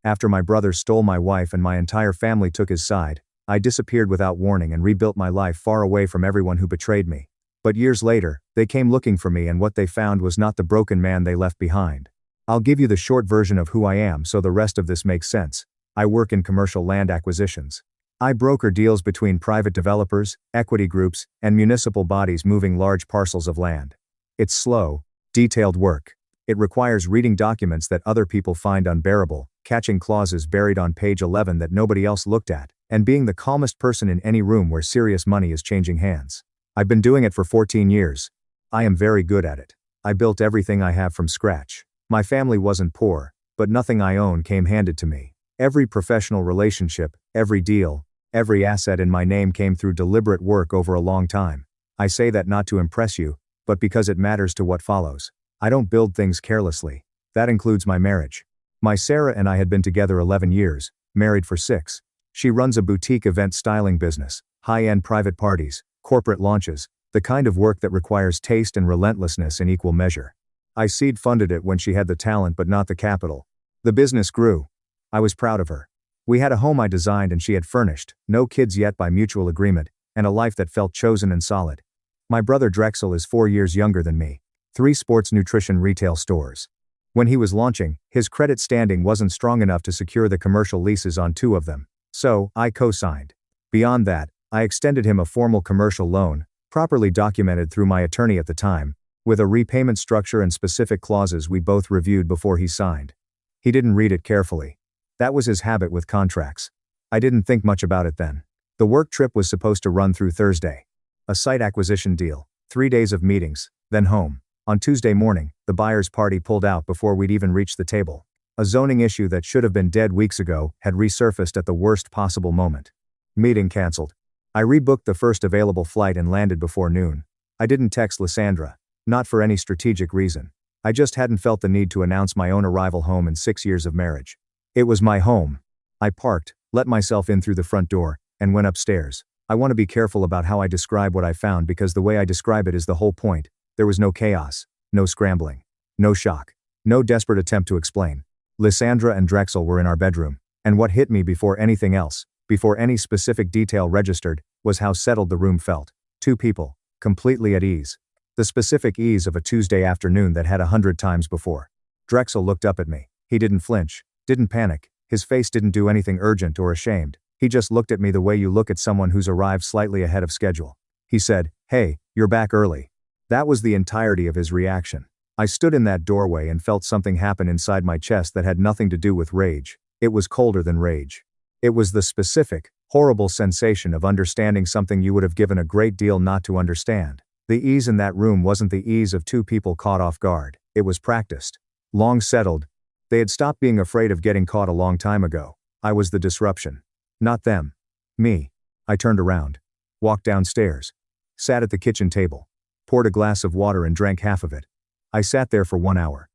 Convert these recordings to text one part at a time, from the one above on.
After my brother stole my wife and my entire family took his side, I disappeared without warning and rebuilt my life far away from everyone who betrayed me. But years later, they came looking for me and what they found was not the broken man they left behind. I'll give you the short version of who I am so the rest of this makes sense. I work in commercial land acquisitions. I broker deals between private developers, equity groups, and municipal bodies moving large parcels of land. It's slow, detailed work. It requires reading documents that other people find unbearable, catching clauses buried on page 11 that nobody else looked at, and being the calmest person in any room where serious money is changing hands. I've been doing it for 14 years. I am very good at it. I built everything I have from scratch. My family wasn't poor, but nothing I own came handed to me. Every professional relationship, every deal, every asset in my name came through deliberate work over a long time. I say that not to impress you, but because it matters to what follows. I don't build things carelessly. That includes my marriage. My Sarah and I had been together 11 years, married for 6. She runs a boutique event styling business, high-end private parties, corporate launches, the kind of work that requires taste and relentlessness in equal measure. I seed funded it when she had the talent but not the capital. The business grew. I was proud of her. We had a home I designed and she had furnished, no kids yet by mutual agreement, and a life that felt chosen and solid. My brother Drexel is 4 years younger than me. 3 sports nutrition retail stores. When he was launching, his credit standing wasn't strong enough to secure the commercial leases on 2 of them. So, I co-signed. Beyond that, I extended him a formal commercial loan, properly documented through my attorney at the time, with a repayment structure and specific clauses we both reviewed before he signed. He didn't read it carefully. That was his habit with contracts. I didn't think much about it then. The work trip was supposed to run through Thursday. A site acquisition deal, 3 days of meetings, then home. On Tuesday morning, the buyer's party pulled out before we'd even reached the table. A zoning issue that should have been dead weeks ago had resurfaced at the worst possible moment. Meeting canceled. I rebooked the first available flight and landed before noon. I didn't text Lysandra, not for any strategic reason. I just hadn't felt the need to announce my own arrival home in 6 years of marriage. It was my home. I parked, let myself in through the front door, and went upstairs. I want to be careful about how I describe what I found because the way I describe it is the whole point. There was no chaos, no scrambling, no shock, no desperate attempt to explain. Lysandra and Drexel were in our bedroom, and what hit me before anything else, before any specific detail registered, was how settled the room felt. 2 people, completely at ease. The specific ease of a Tuesday afternoon that had 100 times before. Drexel looked up at me. He didn't flinch, didn't panic, his face didn't do anything urgent or ashamed. He just looked at me the way you look at someone who's arrived slightly ahead of schedule. He said, "Hey, you're back early." That was the entirety of his reaction. I stood in that doorway and felt something happen inside my chest that had nothing to do with rage. It was colder than rage. It was the specific, horrible sensation of understanding something you would have given a great deal not to understand. The ease in that room wasn't the ease of 2 people caught off guard. It was practiced. Long settled. They had stopped being afraid of getting caught a long time ago. I was the disruption. Not them. Me. I turned around. Walked downstairs. Sat at the kitchen table. Poured a glass of water and drank half of it. I sat there for 1 hour.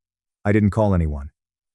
I didn't call anyone.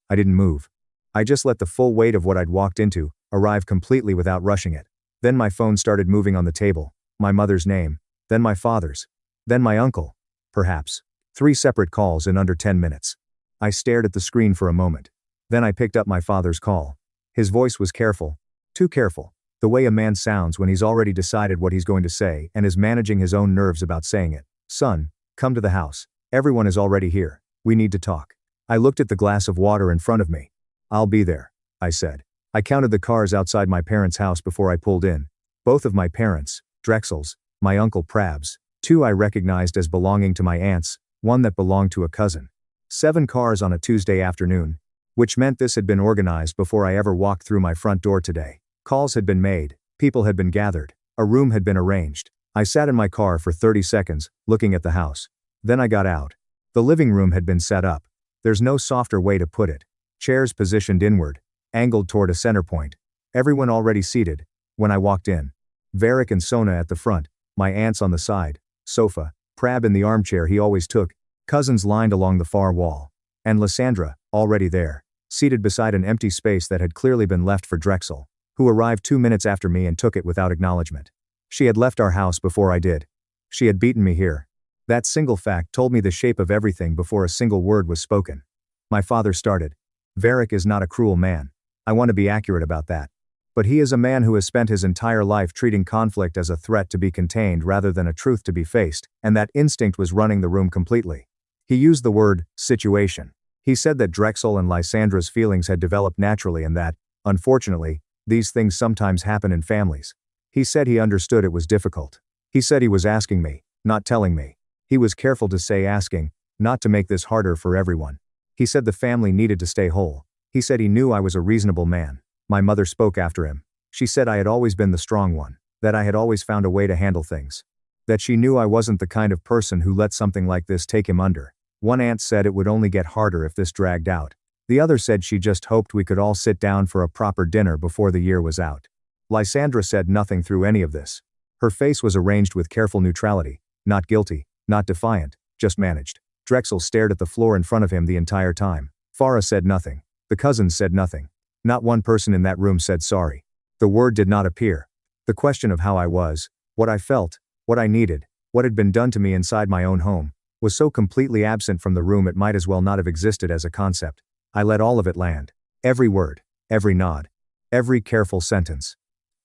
I didn't move. I just let the full weight of what I'd walked into arrive completely without rushing it. Then my phone started moving on the table, my mother's name, then my father's, then my uncle, perhaps. 3 separate calls in under 10 minutes. I stared at the screen for a moment. Then I picked up my father's call. His voice was careful, too careful, the way a man sounds when he's already decided what he's going to say and is managing his own nerves about saying it. "Son, come to the house. Everyone is already here. We need to talk." I looked at the glass of water in front of me. "I'll be there," I said. I counted the cars outside my parents' house before I pulled in. Both of my parents, Drexel's, my uncle Prab's, 2 I recognized as belonging to my aunts, 1 that belonged to a cousin. 7 cars on a Tuesday afternoon, which meant this had been organized before I ever walked through my front door today. Calls had been made, people had been gathered, a room had been arranged. I sat in my car for 30 seconds, looking at the house. Then I got out. The living room had been set up. There's no softer way to put it. Chairs positioned inward, angled toward a center point. Everyone already seated. When I walked in, Varric and Sona at the front, my aunts on the side, sofa, Prab in the armchair he always took, cousins lined along the far wall, and Lysandra, already there, seated beside an empty space that had clearly been left for Drexel, who arrived 2 minutes after me and took it without acknowledgement. She had left our house before I did. She had beaten me here. That single fact told me the shape of everything before a single word was spoken. My father started. "Varric is not a cruel man. I want to be accurate about that. But he is a man who has spent his entire life treating conflict as a threat to be contained rather than a truth to be faced, and that instinct was running the room completely. He used the word situation. He said that Drexel and Lysandra's feelings had developed naturally and that, unfortunately, these things sometimes happen in families. He said he understood it was difficult. He said he was asking me, not telling me. He was careful to say asking, not to make this harder for everyone. He said the family needed to stay whole. He said he knew I was a reasonable man. My mother spoke after him. She said I had always been the strong one, that I had always found a way to handle things. That she knew I wasn't the kind of person who let something like this take him under. One aunt said it would only get harder if this dragged out. The other said she just hoped we could all sit down for a proper dinner before the year was out. Lysandra said nothing through any of this. Her face was arranged with careful neutrality, not guilty, not defiant, just managed. Drexel stared at the floor in front of him the entire time. Farah said nothing. The cousins said nothing. Not one person in that room said sorry. The word did not appear. The question of how I was, what I felt, what I needed, what had been done to me inside my own home, was so completely absent from the room it might as well not have existed as a concept. I let all of it land. Every word, every nod, every careful sentence.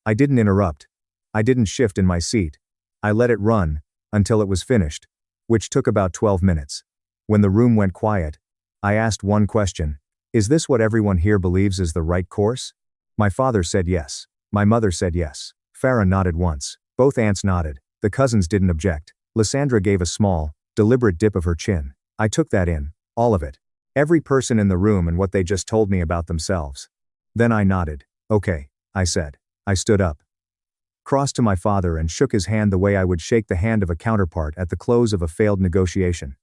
I didn't interrupt. I didn't shift in my seat. I let it run, until it was finished, which took about 12 minutes. When the room went quiet, I asked one question. Is this what everyone here believes is the right course? My father said yes. My mother said yes. Farah nodded once. Both aunts nodded. The cousins didn't object. Lysandra gave a small, deliberate dip of her chin. I took that in, all of it. Every person in the room and what they just told me about themselves. Then I nodded. Okay, I said. I stood up, crossed to my father and shook his hand the way I would shake the hand of a counterpart at the close of a failed negotiation.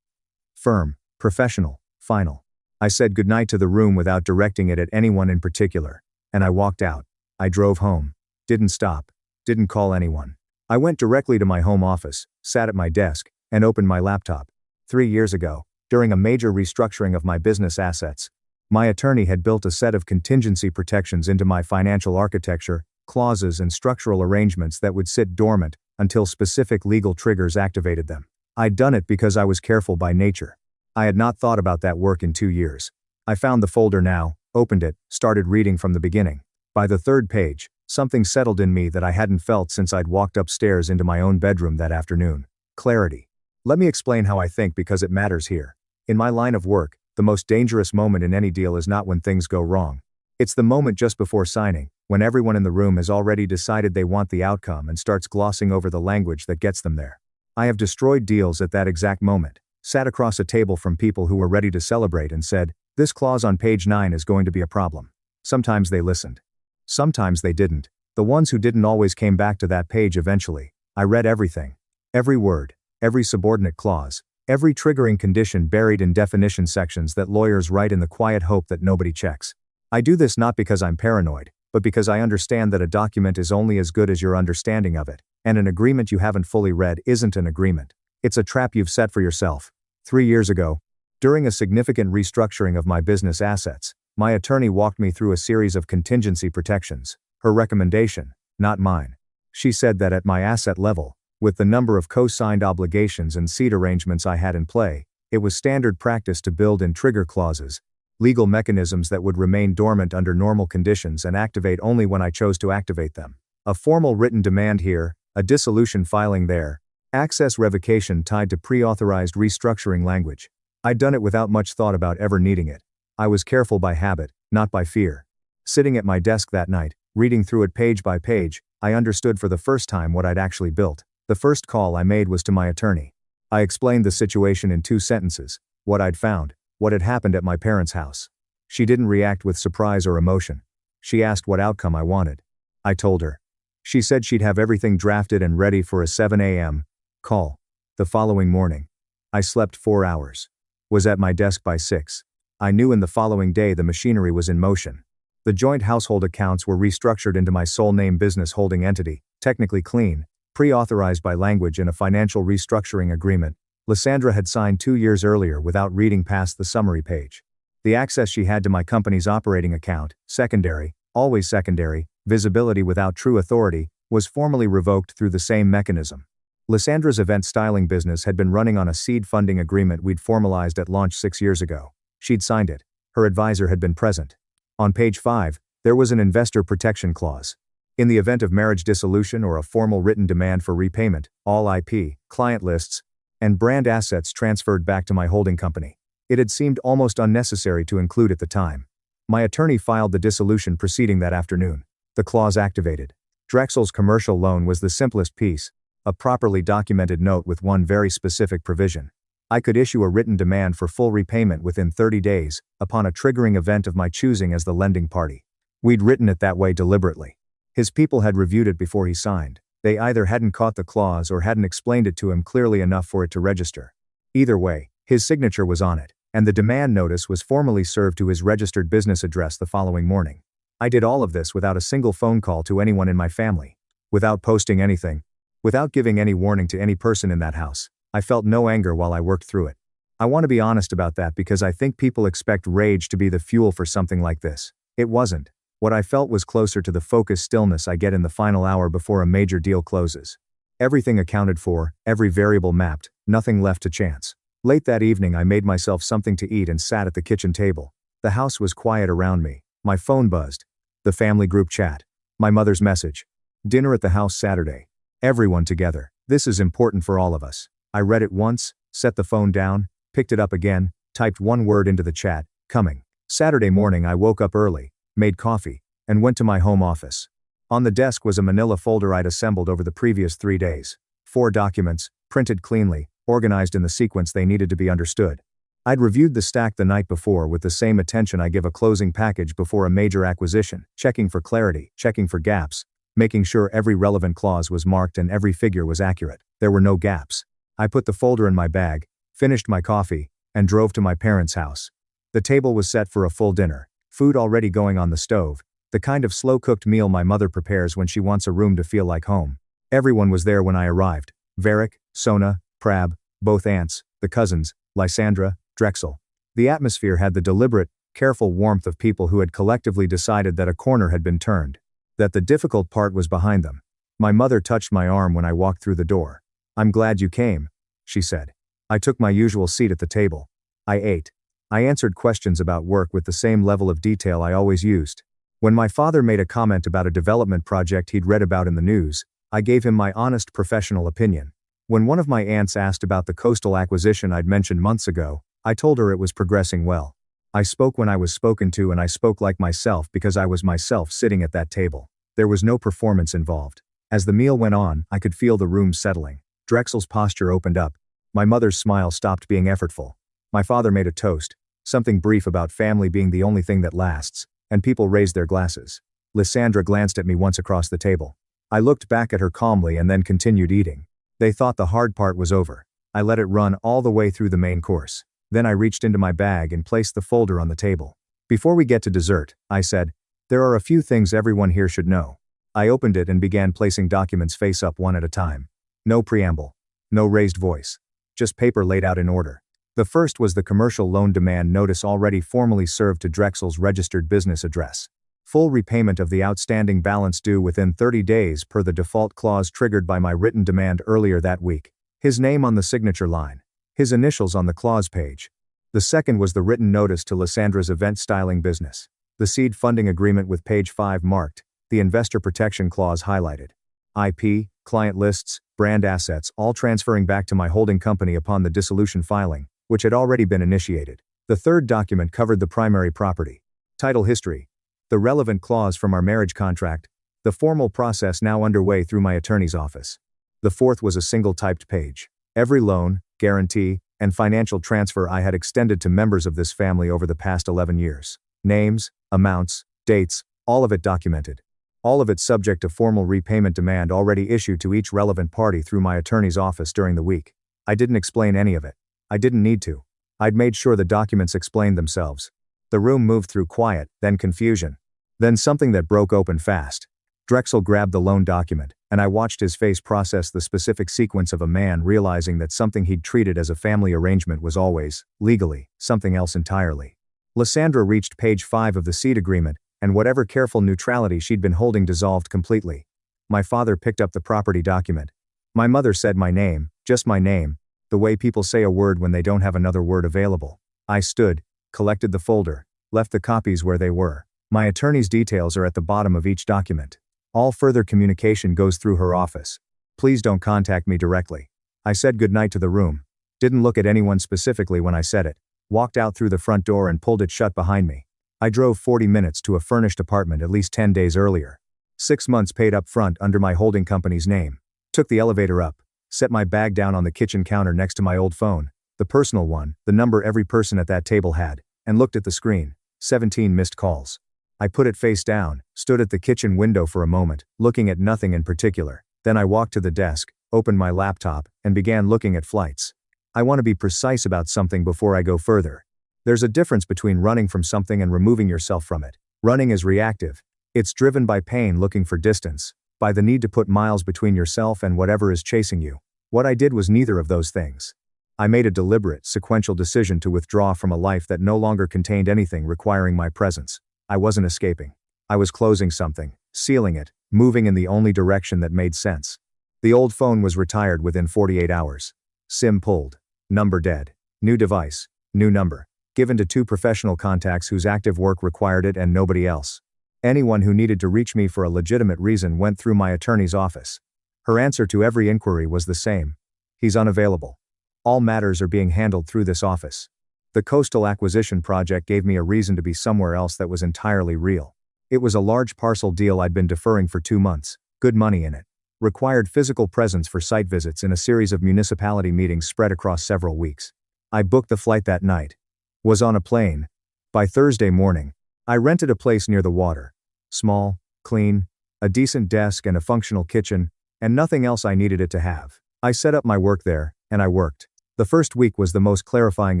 Firm, professional, final. I said goodnight to the room without directing it at anyone in particular, and I walked out. I drove home. Didn't stop. Didn't call anyone. I went directly to my home office, sat at my desk, and opened my laptop. 3 years ago, during a major restructuring of my business assets, my attorney had built a set of contingency protections into my financial architecture, clauses and structural arrangements that would sit dormant until specific legal triggers activated them. I'd done it because I was careful by nature. I had not thought about that work in 2 years. I found the folder now, opened it, started reading from the beginning. By the 3rd page, something settled in me that I hadn't felt since I'd walked upstairs into my own bedroom that afternoon. Clarity. Let me explain how I think because it matters here. In my line of work, the most dangerous moment in any deal is not when things go wrong. It's the moment just before signing, when everyone in the room has already decided they want the outcome and starts glossing over the language that gets them there. I have destroyed deals at that exact moment. Sat across a table from people who were ready to celebrate and said, this clause on page 9 is going to be a problem. Sometimes they listened. Sometimes they didn't. The ones who didn't always came back to that page eventually. I read everything. Every word, every subordinate clause, every triggering condition buried in definition sections that lawyers write in the quiet hope that nobody checks. I do this not because I'm paranoid, but because I understand that a document is only as good as your understanding of it, and an agreement you haven't fully read isn't an agreement. It's a trap you've set for yourself. 3 years ago, during a significant restructuring of my business assets, my attorney walked me through a series of contingency protections. Her recommendation, not mine. She said that at my asset level, with the number of co-signed obligations and seed arrangements I had in play, it was standard practice to build in trigger clauses, legal mechanisms that would remain dormant under normal conditions and activate only when I chose to activate them. A formal written demand here, a dissolution filing there, access revocation tied to pre-authorized restructuring language. I'd done it without much thought about ever needing it. I was careful by habit, not by fear. Sitting at my desk that night, reading through it page by page, I understood for the first time what I'd actually built. The first call I made was to my attorney. I explained the situation in 2 sentences, what I'd found, what had happened at my parents' house. She didn't react with surprise or emotion. She asked what outcome I wanted. I told her. She said she'd have everything drafted and ready for a 7 a.m. call. The following morning. I slept 4 hours. Was at my desk by 6. I knew in the following day the machinery was in motion. The joint household accounts were restructured into my sole name business holding entity, technically clean, pre-authorized by language in a financial restructuring agreement Lysandra had signed 2 years earlier without reading past the summary page. The access she had to my company's operating account, secondary, always secondary, visibility without true authority, was formally revoked through the same mechanism. Lysandra's event styling business had been running on a seed funding agreement we'd formalized at launch 6 years ago. She'd signed it. Her advisor had been present. On page 5, there was an investor protection clause. In the event of marriage dissolution or a formal written demand for repayment, all IP, client lists, and brand assets transferred back to my holding company. It had seemed almost unnecessary to include at the time. My attorney filed the dissolution proceeding that afternoon. The clause activated. Drexel's commercial loan was the simplest piece, a properly documented note with one very specific provision. I could issue a written demand for full repayment within 30 days, upon a triggering event of my choosing as the lending party. We'd written it that way deliberately. His people had reviewed it before he signed. They either hadn't caught the clause or hadn't explained it to him clearly enough for it to register. Either way, his signature was on it, and the demand notice was formally served to his registered business address the following morning. I did all of this without a single phone call to anyone in my family, without posting anything, without giving any warning to any person in that house. I felt no anger while I worked through it. I want to be honest about that because I think people expect rage to be the fuel for something like this. It wasn't. What I felt was closer to the focused stillness I get in the final hour before a major deal closes. Everything accounted for, every variable mapped, nothing left to chance. Late that evening I made myself something to eat and sat at the kitchen table. The house was quiet around me. My phone buzzed. The family group chat. My mother's message. Dinner at the house Saturday. Everyone together. This is important for all of us. I read it once, set the phone down, picked it up again, typed one word into the chat, coming. Saturday morning I woke up early, made coffee, and went to my home office. On the desk was a manila folder I'd assembled over the previous 3 days. 4 documents, printed cleanly, organized in the sequence they needed to be understood. I'd reviewed the stack the night before with the same attention I give a closing package before a major acquisition, checking for clarity, checking for gaps, making sure every relevant clause was marked and every figure was accurate. There were no gaps. I put the folder in my bag, finished my coffee, and drove to my parents' house. The table was set for a full dinner, food already going on the stove, the kind of slow-cooked meal my mother prepares when she wants a room to feel like home. Everyone was there when I arrived. Varric, Sona, Prab, both aunts, the cousins, Lysandra, Drexel. The atmosphere had the deliberate, careful warmth of people who had collectively decided that a corner had been turned, that the difficult part was behind them. My mother touched my arm when I walked through the door. "I'm glad you came," she said. I took my usual seat at the table. I ate. I answered questions about work with the same level of detail I always used. When my father made a comment about a development project he'd read about in the news, I gave him my honest professional opinion. When one of my aunts asked about the coastal acquisition I'd mentioned months ago, I told her it was progressing well. I spoke when I was spoken to and I spoke like myself because I was myself sitting at that table. There was no performance involved. As the meal went on, I could feel the room settling. Drexel's posture opened up. My mother's smile stopped being effortful. My father made a toast, something brief about family being the only thing that lasts, and people raised their glasses. Lysandra glanced at me once across the table. I looked back at her calmly and then continued eating. They thought the hard part was over. I let it run all the way through the main course. Then I reached into my bag and placed the folder on the table. "Before we get to dessert," I said, "there are a few things everyone here should know." I opened it and began placing documents face up one at a time. No preamble. No raised voice. Just paper laid out in order. The first was the commercial loan demand notice already formally served to Drexel's registered business address. Full repayment of the outstanding balance due within 30 days per the default clause triggered by my written demand earlier that week. His name on the signature line. His initials on the clause page. The second was the written notice to Lysandra's event styling business. The seed funding agreement with page 5 marked, the investor protection clause highlighted. IP, client lists, brand assets all transferring back to my holding company upon the dissolution filing, which had already been initiated. The third document covered the primary property. Title history. The relevant clause from our marriage contract. The formal process now underway through my attorney's office. The fourth was a single typed page. Every loan, guarantee, and financial transfer I had extended to members of this family over the past 11 years. Names, amounts, dates, all of it documented. All of it subject to formal repayment demand already issued to each relevant party through my attorney's office during the week. I didn't explain any of it. I didn't need to. I'd made sure the documents explained themselves. The room moved through quiet, then confusion. Then something that broke open fast. Drexel grabbed the loan document, and I watched his face process the specific sequence of a man realizing that something he'd treated as a family arrangement was always, legally, something else entirely. Lysandra reached page 5 of the seed agreement, and whatever careful neutrality she'd been holding dissolved completely. My father picked up the property document. My mother said my name, just my name, the way people say a word when they don't have another word available. I stood, collected the folder, left the copies where they were. My attorney's details are at the bottom of each document. All further communication goes through her office. Please don't contact me directly. I said goodnight to the room. Didn't look at anyone specifically when I said it. Walked out through the front door and pulled it shut behind me. I drove 40 minutes to a furnished apartment at least 10 days earlier. 6 months paid up front under my holding company's name. Took the elevator up. Set my bag down on the kitchen counter next to my old phone, the personal one, the number every person at that table had, and looked at the screen. 17 missed calls. I put it face down, stood at the kitchen window for a moment, looking at nothing in particular. Then I walked to the desk, opened my laptop, and began looking at flights. I want to be precise about something before I go further. There's a difference between running from something and removing yourself from it. Running is reactive. It's driven by pain looking for distance, by the need to put miles between yourself and whatever is chasing you. What I did was neither of those things. I made a deliberate, sequential decision to withdraw from a life that no longer contained anything requiring my presence. I wasn't escaping. I was closing something, sealing it, moving in the only direction that made sense. The old phone was retired within 48 hours. SIM pulled. Number dead. New device. New number. Given to 2 professional contacts whose active work required it and nobody else. Anyone who needed to reach me for a legitimate reason went through my attorney's office. Her answer to every inquiry was the same. He's unavailable. All matters are being handled through this office. The coastal acquisition project gave me a reason to be somewhere else that was entirely real. It was a large parcel deal I'd been deferring for 2 months, good money in it. Required physical presence for site visits in a series of municipality meetings spread across several weeks. I booked the flight that night. Was on a plane. By Thursday morning, I rented a place near the water. Small, clean, a decent desk and a functional kitchen, and nothing else I needed it to have. I set up my work there, and I worked. The first week was the most clarifying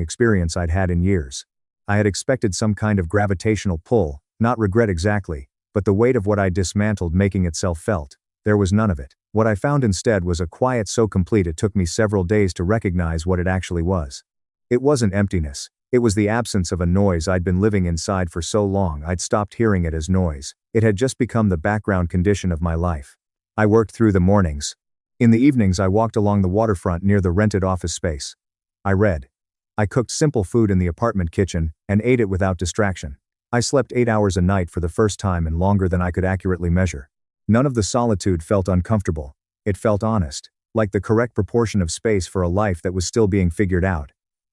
experience I'd had in years. I had expected some kind of gravitational pull, not regret exactly, but the weight of what I dismantled making itself felt. There was none of it. What I found instead was a quiet so complete it took me several days to recognize what it actually was. It wasn't emptiness. It was the absence of a noise I'd been living inside for so long I'd stopped hearing it as noise. It had just become the background condition of my life. I worked through the mornings. In the evenings I walked along the waterfront near the rented office space. I read. I cooked simple food in the apartment kitchen, and ate it without distraction. I slept 8 hours a night for the first time and longer than I could accurately measure. None of the solitude felt uncomfortable. It felt honest, like the correct proportion of space for a life that was still being figured out.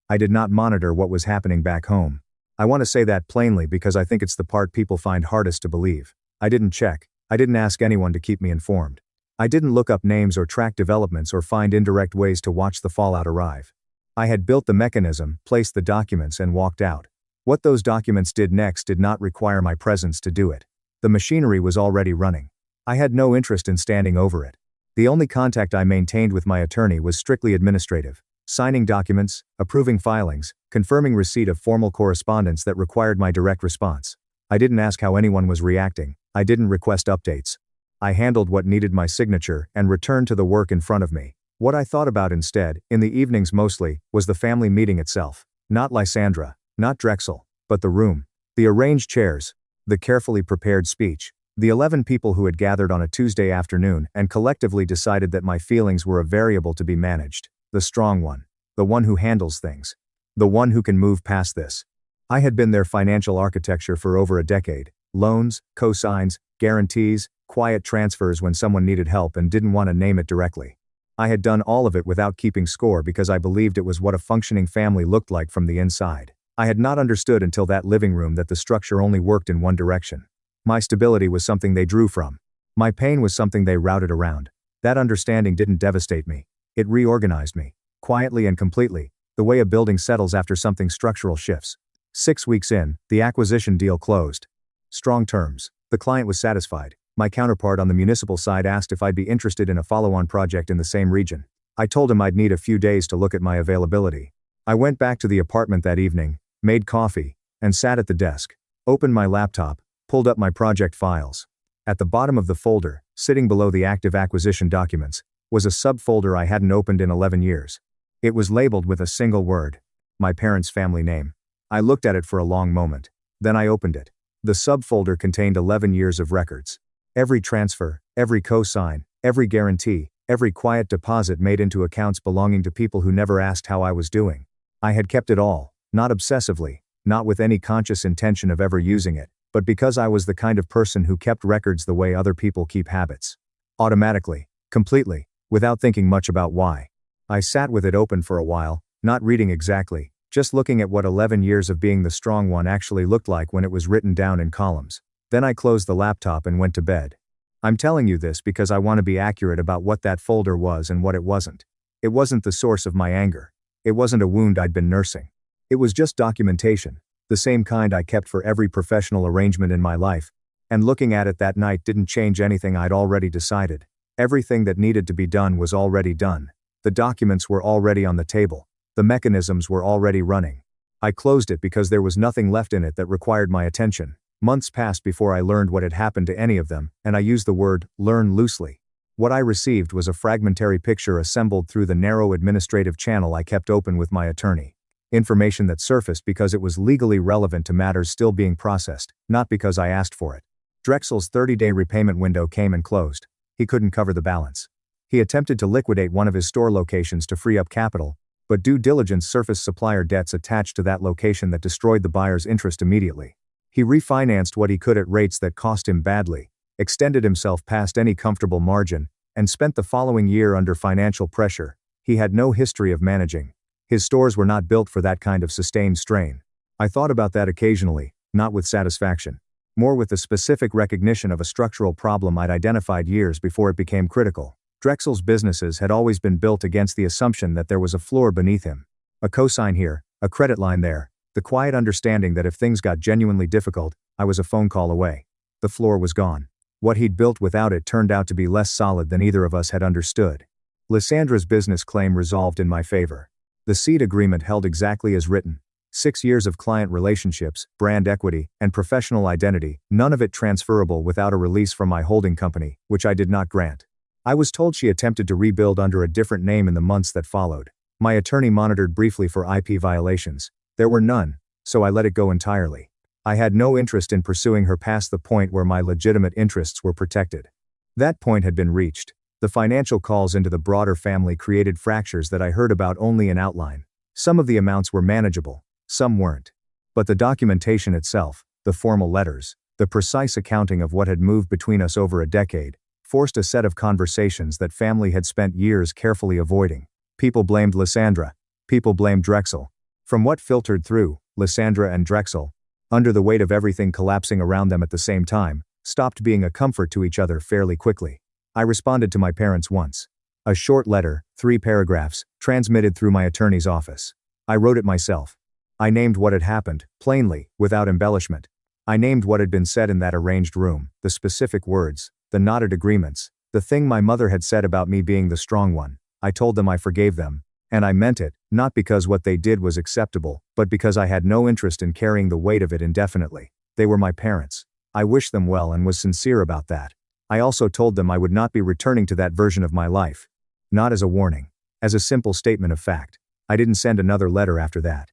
I did not monitor what was happening back home. I want to say that plainly because I think it's the part people find hardest to believe. I didn't check. I didn't ask anyone to keep me informed. I didn't look up names or track developments or find indirect ways to watch the fallout arrive. I had built the mechanism, placed the documents and walked out. What those documents did next did not require my presence to do it. The machinery was already running. I had no interest in standing over it. The only contact I maintained with my attorney was strictly administrative. Signing documents, approving filings, confirming receipt of formal correspondence that required my direct response. I didn't ask how anyone was reacting. I didn't request updates. I handled what needed my signature and returned to the work in front of me. What I thought about instead, in the evenings mostly, was the family meeting itself. Not Lysandra, not Drexel, but the room. The arranged chairs, the carefully prepared speech. The 11 people who had gathered on a Tuesday afternoon and collectively decided that my feelings were a variable to be managed. The strong one. The one who handles things. The one who can move past this. I had been their financial architecture for over a decade. Loans, cosigns, guarantees, quiet transfers when someone needed help and didn't want to name it directly. I had done all of it without keeping score because I believed it was what a functioning family looked like from the inside. I had not understood until that living room that the structure only worked in one direction. My stability was something they drew from. My pain was something they routed around. That understanding didn't devastate me. It reorganized me. Quietly and completely, the way a building settles after something structural shifts. 6 weeks in, the acquisition deal closed. Strong terms. The client was satisfied. My counterpart on the municipal side asked if I'd be interested in a follow-on project in the same region. I told him I'd need a few days to look at my availability. I went back to the apartment that evening, made coffee, and sat at the desk, opened my laptop, pulled up my project files. At the bottom of the folder, sitting below the active acquisition documents, was a subfolder I hadn't opened in 11 years. It was labeled with a single word. My parents' family name. I looked at it for a long moment. Then I opened it. The subfolder contained 11 years of records. Every transfer, every cosign, every guarantee, every quiet deposit made into accounts belonging to people who never asked how I was doing. I had kept it all, not obsessively, not with any conscious intention of ever using it, but because I was the kind of person who kept records the way other people keep habits. Automatically, completely, without thinking much about why. I sat with it open for a while, not reading exactly, just looking at what 11 years of being the strong one actually looked like when it was written down in columns. Then I closed the laptop and went to bed. I'm telling you this because I want to be accurate about what that folder was and what it wasn't. It wasn't the source of my anger. It wasn't a wound I'd been nursing. It was just documentation, the same kind I kept for every professional arrangement in my life, and looking at it that night didn't change anything I'd already decided. Everything that needed to be done was already done. The documents were already on the table. The mechanisms were already running. I closed it because there was nothing left in it that required my attention. Months passed before I learned what had happened to any of them, and I use the word learn loosely. What I received was a fragmentary picture assembled through the narrow administrative channel I kept open with my attorney. Information that surfaced because it was legally relevant to matters still being processed, not because I asked for it. Drexel's 30-day repayment window came and closed. He couldn't cover the balance. He attempted to liquidate one of his store locations to free up capital, but due diligence surfaced supplier debts attached to that location that destroyed the buyer's interest immediately. He refinanced what he could at rates that cost him badly, extended himself past any comfortable margin, and spent the following year under financial pressure he had no history of managing. His stores were not built for that kind of sustained strain. I thought about that occasionally, not with satisfaction. More with the specific recognition of a structural problem I'd identified years before it became critical. Drexel's businesses had always been built against the assumption that there was a floor beneath him. A cosign here, a credit line there, the quiet understanding that if things got genuinely difficult, I was a phone call away. The floor was gone. What he'd built without it turned out to be less solid than either of us had understood. Lysandra's business claim resolved in my favor. The seed agreement held exactly as written. 6 years of client relationships, brand equity, and professional identity, none of it transferable without a release from my holding company, which I did not grant. I was told she attempted to rebuild under a different name in the months that followed. My attorney monitored briefly for IP violations. There were none, so I let it go entirely. I had no interest in pursuing her past the point where my legitimate interests were protected. That point had been reached. The financial calls into the broader family created fractures that I heard about only in outline. Some of the amounts were manageable, some weren't. But the documentation itself, the formal letters, the precise accounting of what had moved between us over a decade, forced a set of conversations that family had spent years carefully avoiding. People blamed Lysandra. People blamed Drexel. From what filtered through, Lysandra and Drexel, under the weight of everything collapsing around them at the same time, stopped being a comfort to each other fairly quickly. I responded to my parents once. A short letter, 3 paragraphs, transmitted through my attorney's office. I wrote it myself. I named what had happened, plainly, without embellishment. I named what had been said in that arranged room, the specific words, the knotted agreements, the thing my mother had said about me being the strong one. I told them I forgave them. And I meant it, not because what they did was acceptable, but because I had no interest in carrying the weight of it indefinitely. They were my parents. I wished them well and was sincere about that. I also told them I would not be returning to that version of my life. Not as a warning. As a simple statement of fact. I didn't send another letter after that.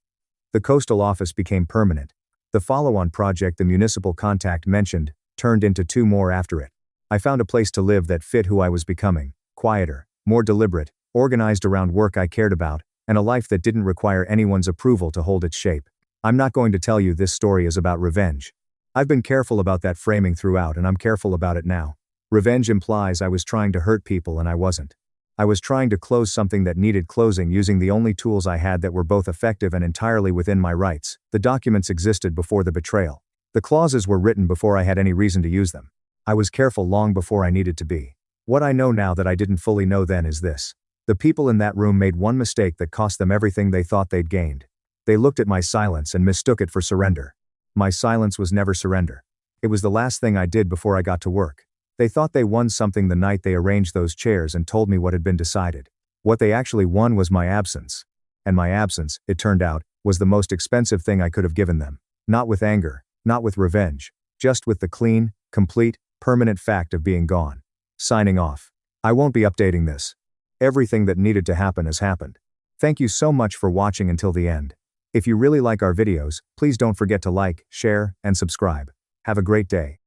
The coastal office became permanent. The follow-on project the municipal contact mentioned turned into 2 more after it. I found a place to live that fit who I was becoming, quieter, more deliberate, organized around work I cared about, and a life that didn't require anyone's approval to hold its shape. I'm not going to tell you this story is about revenge. I've been careful about that framing throughout and I'm careful about it now. Revenge implies I was trying to hurt people and I wasn't. I was trying to close something that needed closing using the only tools I had that were both effective and entirely within my rights. The documents existed before the betrayal. The clauses were written before I had any reason to use them. I was careful long before I needed to be. What I know now that I didn't fully know then is this. The people in that room made one mistake that cost them everything they thought they'd gained. They looked at my silence and mistook it for surrender. My silence was never surrender. It was the last thing I did before I got to work. They thought they won something the night they arranged those chairs and told me what had been decided. What they actually won was my absence. And my absence, it turned out, was the most expensive thing I could have given them. Not with anger, not with revenge, just with the clean, complete, permanent fact of being gone. Signing off. I won't be updating this. Everything that needed to happen has happened. Thank you so much for watching until the end. If you really like our videos, please don't forget to like, share, and subscribe. Have a great day.